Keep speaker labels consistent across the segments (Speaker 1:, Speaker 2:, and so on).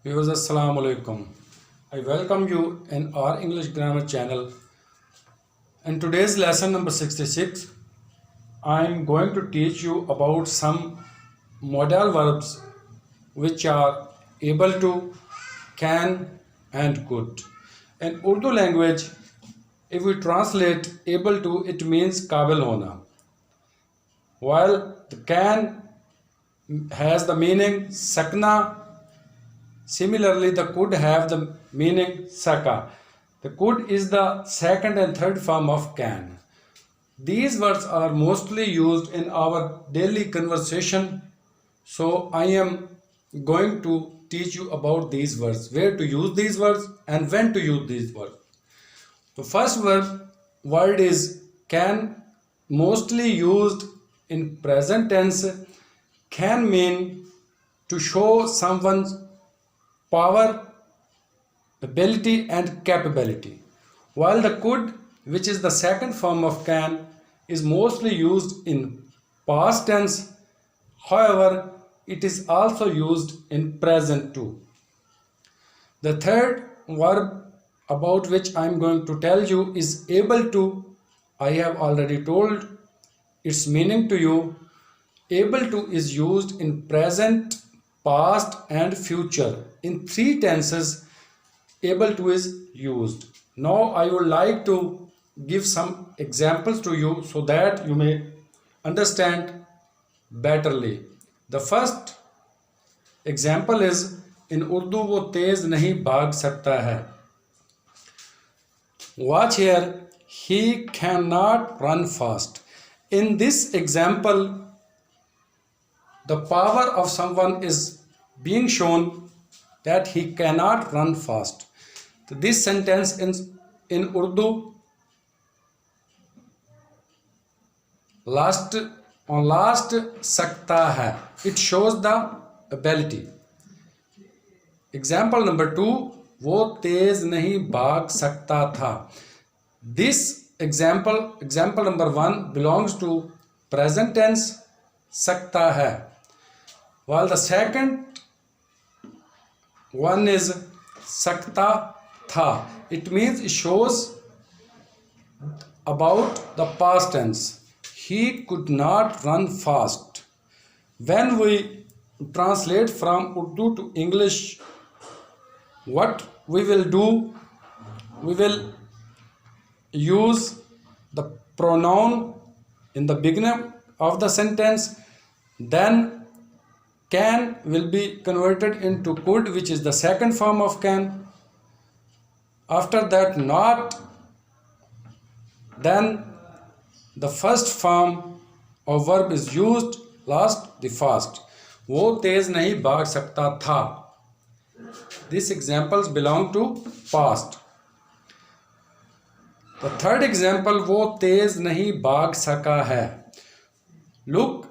Speaker 1: Viewers, Assalamu alaikum. I welcome you in our English grammar channel. In today's lesson number 66, I am going to teach you about some modal verbs which are able to, can, and could. In Urdu language, if we translate able to, it means काबिल होना, while the can has the meaning sakna. Similarly, the could have the meaning saka. The could is the second and third form of can. These words are mostly used in our daily conversation. So I am going to teach you about these words, where to use these words and when to use these words. The first word is can, mostly used in present tense. Can mean to show someone's power, ability and capability, while the could, which is the second form of can, is mostly used in past tense. However, it is also used in present too. The third verb about which I am going to tell you is able to. I have already told its meaning to you. Able to is used in present, past and future. In three tenses, able to is used. Now I would like to give some examples to you so that you may understand betterly. The first example is in Urdu, वो तेज नहीं भाग सकता है. Watch here, he cannot run fast. In this example, the power of someone is being shown that he cannot run fast. This sentence in Urdu, last sakta hai, it shows the ability. Example number 2, वो तेज नहीं भाग सकता था. This example number 1 belongs to present tense sakta hai, while the second one is sakta tha. It means it shows about the past tense. He could not run fast. When we translate from Urdu to English, what we will do, we will use the pronoun in the beginning of the sentence, then can will be converted into could, which is the second form of can. After that not, then the first form of verb is used, last the first. वो तेज नहीं भाग सकता था. These examples belong to past. The third example, वो तेज नहीं भाग सका है. Look,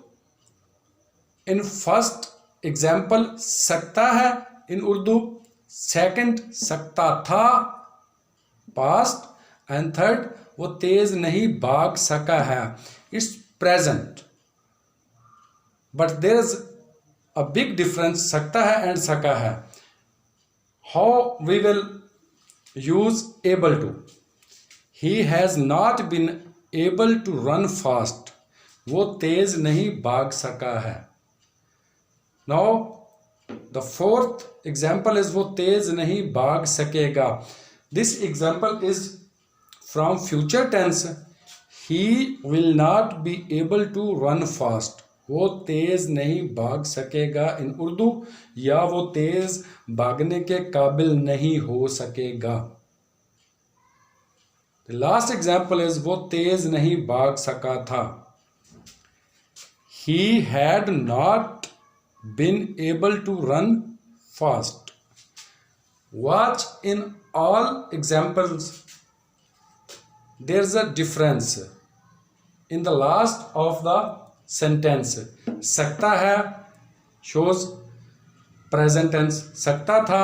Speaker 1: in first example सकता है in Urdu, second सकता था past, and third वो तेज नहीं भाग सका है. It's present, but there is a big difference सकता है and सका है. How we will use able to? He has not been able to run fast. वो तेज नहीं भाग सका है. Now the fourth example is वो तेज नहीं भाग सकेगा. This example is from future tense. He will not be able to run fast. वो तेज नहीं भाग सकेगा in Urdu, या वो तेज भागने के काबिल नहीं हो सकेगा. The last example is वो तेज नहीं भाग सका था. He had not been able to run fast. Watch, in all examples there's a difference in the last of the sentence. सकता है shows present tense, सकता था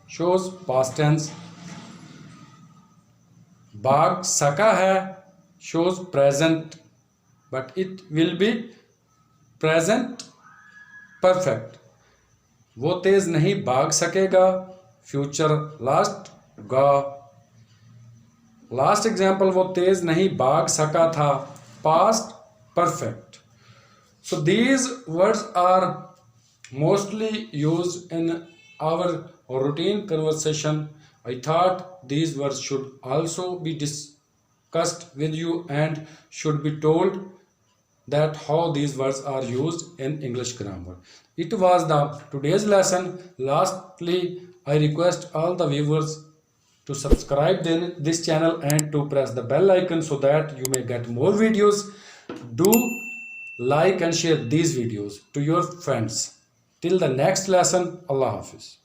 Speaker 1: shows past tense, भाग सका है shows present, but it will be present perfect. वो तेज नहीं भाग सकेगा, फ्यूचर लास्ट गा. लास्ट एग्जाम्पल, वो तेज नहीं भाग सका था, past perfect. So these words are mostly used in our routine conversation. I thought these words should also be discussed with you and should be told that how these words are used in English grammar. It was the today's lesson. Lastly, I request all the viewers to subscribe this channel and to press the bell icon so that you may get more videos. Do like and share these videos to your friends. Till the next lesson, Allah Hafiz.